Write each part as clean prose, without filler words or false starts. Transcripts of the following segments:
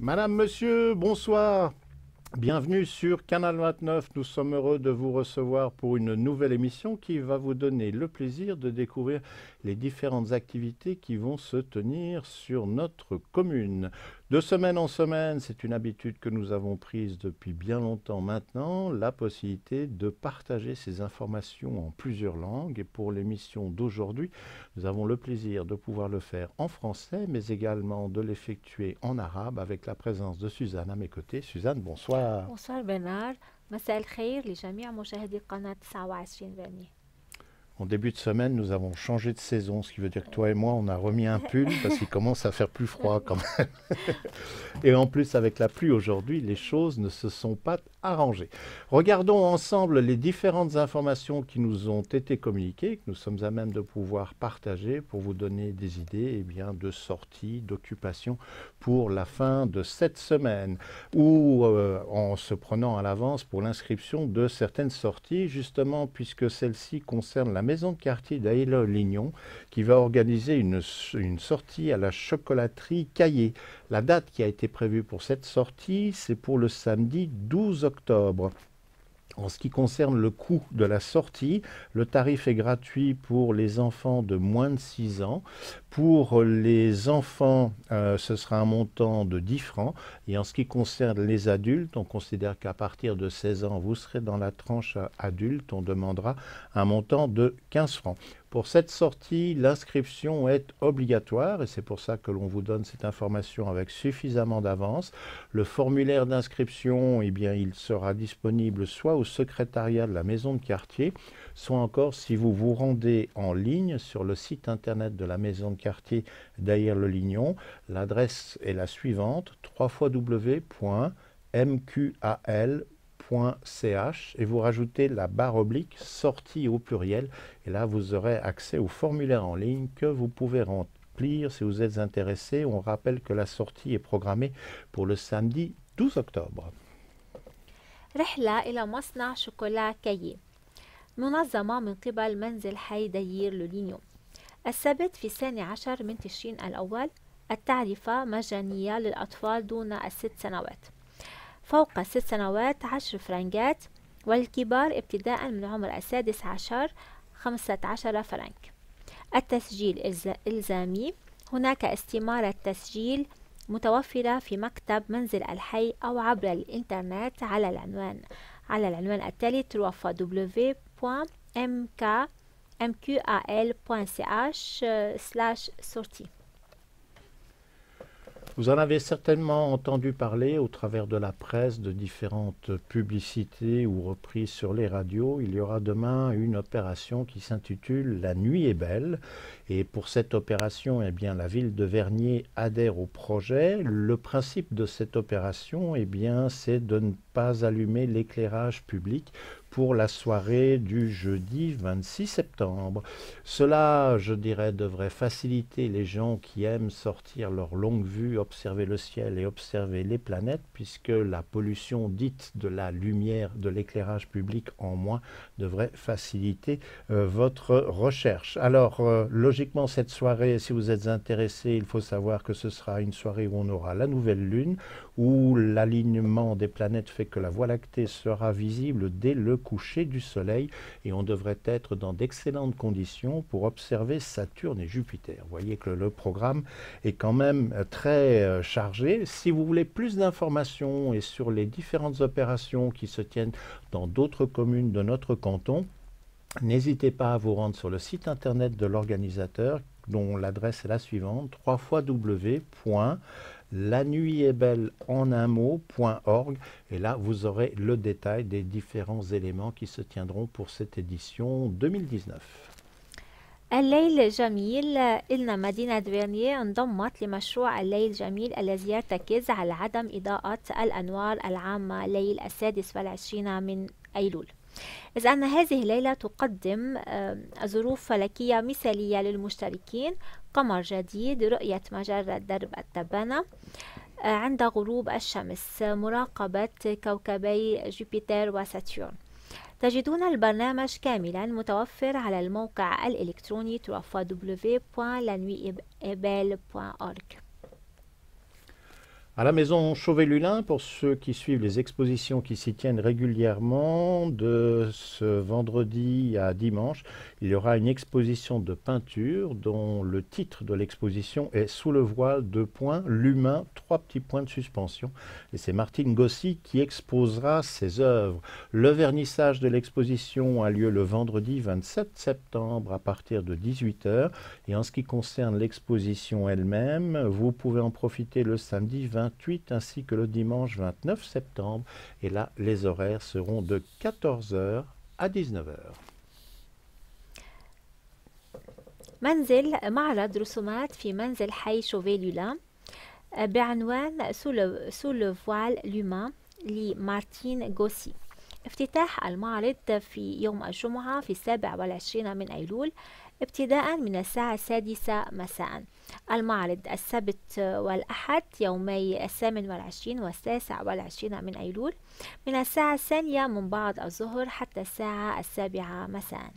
Madame, monsieur, bonsoir. Bienvenue sur Canal 29. Nous sommes heureux de vous recevoir pour une nouvelle émission qui va vous donner le plaisir de découvrir les différentes activités qui vont se tenir sur notre commune. De semaine en semaine, c'est une habitude que nous avons prise depuis bien longtemps maintenant, la possibilité de partager ces informations en plusieurs langues. Et pour l'émission d'aujourd'hui, nous avons le plaisir de pouvoir le faire en français, mais également de l'effectuer en arabe avec la présence de Suzanne à mes côtés. Suzanne, bonsoir. بونسوار بنار. مساء الخير لجميع مشاهدي قناة 29 بني. En début de semaine, nous avons changé de saison, ce qui veut dire que toi et moi, on a remis un pull parce qu'il commence à faire plus froid quand même. Et en plus, avec la pluie aujourd'hui, les choses ne se sont pas arrangées. Regardons ensemble les différentes informations qui nous ont été communiquées, que nous sommes à même de pouvoir partager pour vous donner des idées de sorties, d'occupations pour la fin de cette semaine, ou en se prenant à l'avance pour l'inscription de certaines sorties, justement puisque celle-ci concerne la maison de quartier d'Aille-Lignon qui va organiser une sortie à la chocolaterie Caillé. La date qui a été prévue pour cette sortie, c'est pour le samedi 12 octobre. En ce qui concerne le coût de la sortie, le tarif est gratuit pour les enfants de moins de 6 ans. Pour les enfants, ce sera un montant de 10 francs. Et en ce qui concerne les adultes, on considère qu'à partir de 16 ans, vous serez dans la tranche adulte, on demandera un montant de 15 francs. Pour cette sortie, l'inscription est obligatoire et c'est pour ça que l'on vous donne cette information avec suffisamment d'avance. Le formulaire d'inscription, il sera disponible soit au secrétariat de la maison de quartier, soit encore si vous vous rendez en ligne sur le site internet de la maison de quartier d'Aille-le-Lignon. L'adresse est la suivante, www.mqal.ch et vous rajoutez la barre oblique sortie au pluriel et là vous aurez accès au formulaire en ligne que vous pouvez remplir si vous êtes intéressé. On rappelle que la sortie est programmée pour le samedi 12 octobre. رحلة إلى مصنع شوكولا كايي منظمة من قبل منزل حي داير لولينيو. السبت في 12 من تشرين الأول. التعرفة مجانية للأطفال دون ال6 سنوات. فوق ال6 سنوات 10 فرنكات، والكبار ابتداء من عمر ال16 15 فرنك. التسجيل إلزامي. هناك استمارة تسجيل متوفرة في مكتب منزل الحي أو عبر الإنترنت على العنوان التالي www.mqal.ch/sortie. Vous en avez certainement entendu parler au travers de la presse, de différentes publicités ou reprises sur les radios. Il y aura demain une opération qui s'intitule La Nuit est belle. Et pour cette opération, la ville de Vernier adhère au projet. Le principe de cette opération, c'est de ne pas allumer l'éclairage public pour la soirée du jeudi 26 septembre. Cela, je dirais, devrait faciliter les gens qui aiment sortir leur longue vue, observer le ciel et observer les planètes, puisque la pollution dite de la lumière, de l'éclairage public en moins, devrait faciliter votre recherche. Alors, logiquement, cette soirée, si vous êtes intéressé, il faut savoir que ce sera une soirée où on aura la nouvelle lune, où l'alignement des planètes fait que la Voie lactée sera visible dès le coucher du soleil et on devrait être dans d'excellentes conditions pour observer Saturne et Jupiter. Vous voyez que le programme est quand même très chargé. Si vous voulez plus d'informations et sur les différentes opérations qui se tiennent dans d'autres communes de notre canton, n'hésitez pas à vous rendre sur le site internet de l'organisateur dont l'adresse est la suivante, www.lanuitestbelle.org et là vous aurez le détail des différents éléments qui se tiendront pour cette édition 2019. الليل جميل. إن مدينة فيرنييه انضمت لمشروع الليل جميل الذي يرتكز على عدم إضاءة الأنوار العامة ليل 26 من أيلول، إذ أن هذه الليلة تقدم ظروف فلكية مثالية للمشتركين: قمر جديد، رؤية مجرة درب التبانة عند غروب الشمس، مراقبة كوكبي جوبيتر وساتيرن. تجدون البرنامج كاملا متوفر على الموقع الإلكتروني www.lanuitestbelle.org. À la maison Chauvet-Lulin, pour ceux qui suivent les expositions qui s'y tiennent régulièrement, de ce vendredi à dimanche, il y aura une exposition de peinture dont le titre de l'exposition est Sous le voile, l'humain, 3 de suspension. Et c'est Martine Gossy qui exposera ses œuvres. Le vernissage de l'exposition a lieu le vendredi 27 septembre à partir de 18h. Et en ce qui concerne l'exposition elle-même, vous pouvez en profiter le samedi 28 ainsi que le dimanche 29 septembre. Et là, les horaires seront de 14h à 19h. معرض رسومات في منزل حي شوفي-لولان بعنوان سو لو فوال لومان لمارتين غوسي. افتتاح المعرض في يوم الجمعة في 27 من أيلول ابتداء من الساعة 6 مساء. المعرض السبت والأحد يومي 28 و29 من أيلول من الساعة 2 من بعد الظهر حتى الساعة 7 مساء.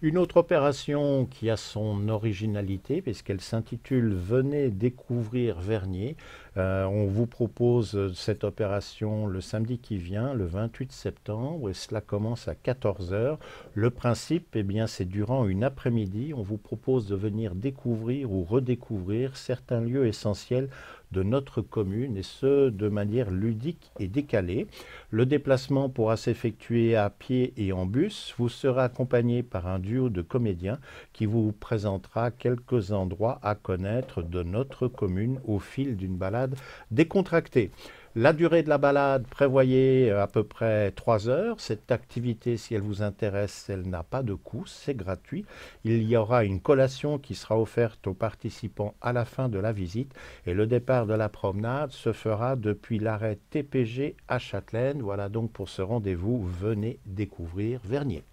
Une autre opération qui a son originalité, puisqu'elle s'intitule « Venez découvrir Vernier ». On vous propose cette opération le samedi qui vient, le 28 septembre, et cela commence à 14h. Le principe, eh bien, c'est durant une après-midi, on vous propose de venir découvrir ou redécouvrir certains lieux essentiels de notre commune, et ce, de manière ludique et décalée. Le déplacement pourra s'effectuer à pied et en bus. Vous serez accompagné par un duo de comédiens qui vous présentera quelques endroits à connaître de notre commune au fil d'une balade décontractée. La durée de la balade, prévoyez à peu près 3 heures. Cette activité, si elle vous intéresse, elle n'a pas de coût, c'est gratuit. Il y aura une collation qui sera offerte aux participants à la fin de la visite et le départ de la promenade se fera depuis l'arrêt TPG à Châtelaine. Voilà donc pour ce rendez-vous, venez découvrir Vernier.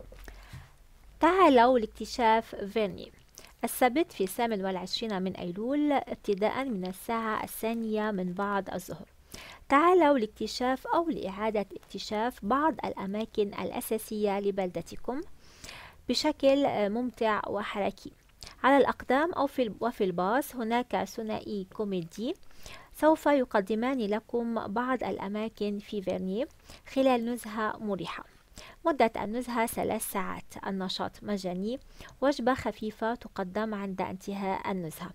تعالوا لاكتشاف فيرني السبت في 28 من أيلول ابتداء من الساعة 2 من بعد الظهر. تعالوا لاكتشاف أو لإعادة اكتشاف بعض الأماكن الأساسية لبلدتكم بشكل ممتع وحركي. على الأقدام أو وفي الباص هناك ثنائي كوميدي سوف يقدمان لكم بعض الأماكن في فيرني خلال نزهة مريحة. مدة النزهة 3 ساعات. النشاط مجاني. وجبة خفيفة تقدم عند انتهاء النزهة.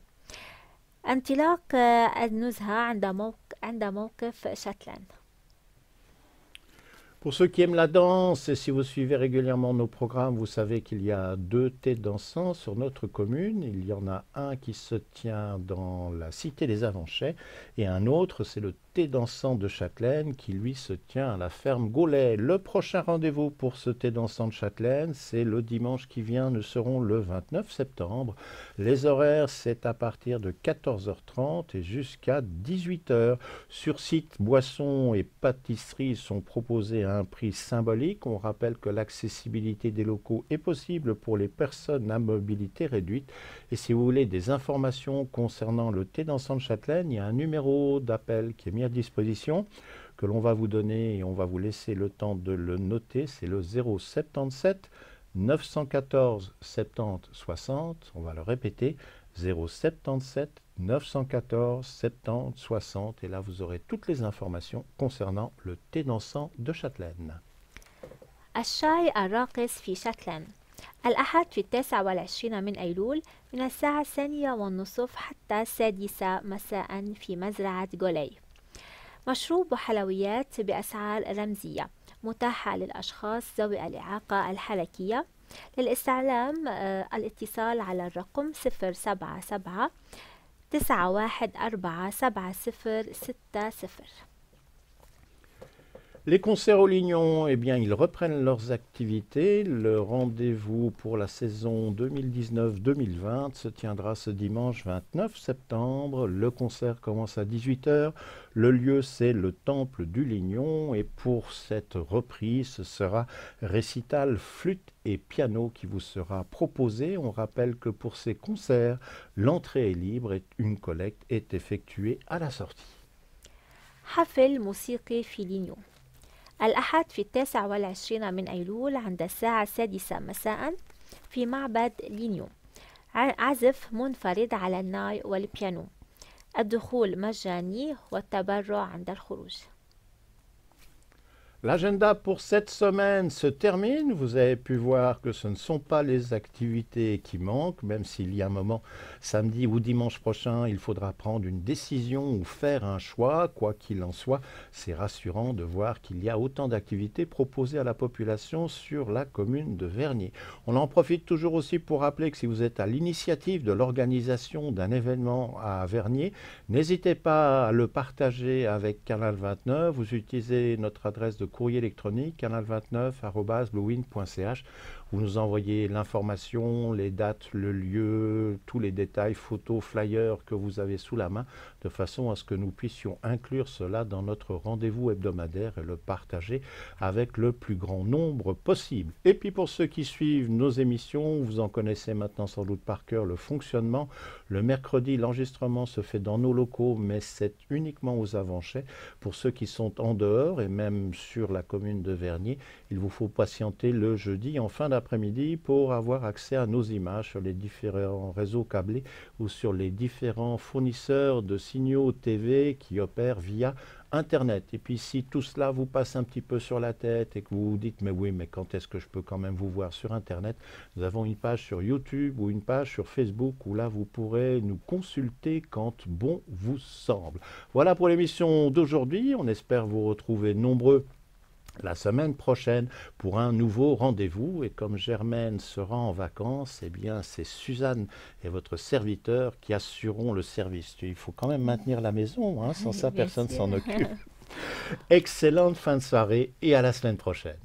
انطلاق النزهة عند موقف شاتلاند. Pour ceux qui aiment la danse, et si vous suivez régulièrement nos programmes, vous savez qu'il y a 2 thés dansants sur notre commune. Il y en a un qui se tient dans la cité des Avanchais et un autre, c'est le thé dansant de Châtelaine qui lui se tient à la ferme Gaulet. Le prochain rendez-vous pour ce thé dansant de Châtelaine, c'est le dimanche qui vient, nous serons le 29 septembre. Les horaires, c'est à partir de 14h30 et jusqu'à 18h. Sur site, boissons et pâtisseries sont proposées à un prix symbolique. On rappelle que l'accessibilité des locaux est possible pour les personnes à mobilité réduite. Et si vous voulez des informations concernant le thé dansant de Châtelaine, il y a un numéro d'appel qui est mis à disposition que l'on va vous donner et on va vous laisser le temps de le noter. C'est le 077 914 70 60. On va le répéter, 077 914 70 60. Et là, vous aurez toutes les informations concernant le thé dansant de Châtelaine. الشاي الراقص في شاتلاند الأحد في 29 من أيلول من الساعة 2:30 حتى 6 مساء في مزرعة غولاي. مشروب وحلويات بأسعار رمزية متاحة للأشخاص ذوي الإعاقة الحركية. للاستعلام الاتصال على الرقم 077 914 7060. Les concerts au Lignon, eh bien, ils reprennent leurs activités. Le rendez-vous pour la saison 2019-2020 se tiendra ce dimanche 29 septembre. Le concert commence à 18h. Le lieu, c'est le Temple du Lignon. Et pour cette reprise, ce sera récital flûte et piano qui vous sera proposé. On rappelle que pour ces concerts, l'entrée est libre et une collecte est effectuée à la sortie. حفل موسيقي في لينيو الأحد في 29 من أيلول عند الساعة 6 مساء في معبد لينيو. عزف منفرد على الناي والبيانو. الدخول مجاني والتبرع عند الخروج. L'agenda pour cette semaine se termine. Vous avez pu voir que ce ne sont pas les activités qui manquent, même s'il y a un moment, samedi ou dimanche prochain, il faudra prendre une décision ou faire un choix. Quoi qu'il en soit, c'est rassurant de voir qu'il y a autant d'activités proposées à la population sur la commune de Vernier. On en profite toujours aussi pour rappeler que si vous êtes à l'initiative de l'organisation d'un événement à Vernier, n'hésitez pas à le partager avec Canal 29. Vous utilisez notre adresse de courrier électronique canal29@bluewin.ch. Vous nous envoyez l'information, les dates, le lieu, tous les détails, photos, flyers que vous avez sous la main, de façon à ce que nous puissions inclure cela dans notre rendez-vous hebdomadaire et le partager avec le plus grand nombre possible. Et puis pour ceux qui suivent nos émissions, vous en connaissez maintenant sans doute par cœur le fonctionnement. Le mercredi, l'enregistrement se fait dans nos locaux, mais c'est uniquement aux Avanchais. Pour ceux qui sont en dehors et même sur la commune de Vernier, il vous faut patienter le jeudi en fin d'après-midi pour avoir accès à nos images sur les différents réseaux câblés ou sur les différents fournisseurs de signaux TV qui opèrent via Internet. Et puis si tout cela vous passe un petit peu sur la tête et que vous vous dites mais oui, mais quand est-ce que je peux quand même vous voir sur Internet, nous avons une page sur YouTube ou une page sur Facebook où là vous pourrez nous consulter quand bon vous semble. Voilà pour l'émission d'aujourd'hui. On espère vous retrouver nombreux la semaine prochaine pour un nouveau rendez-vous. Et comme Germaine sera en vacances, eh bien c'est Suzanne et votre serviteur qui assureront le service. Il faut quand même maintenir la maison, hein, sans ça Bien personne sûr. s'en occupe. Excellente fin de soirée et à la semaine prochaine.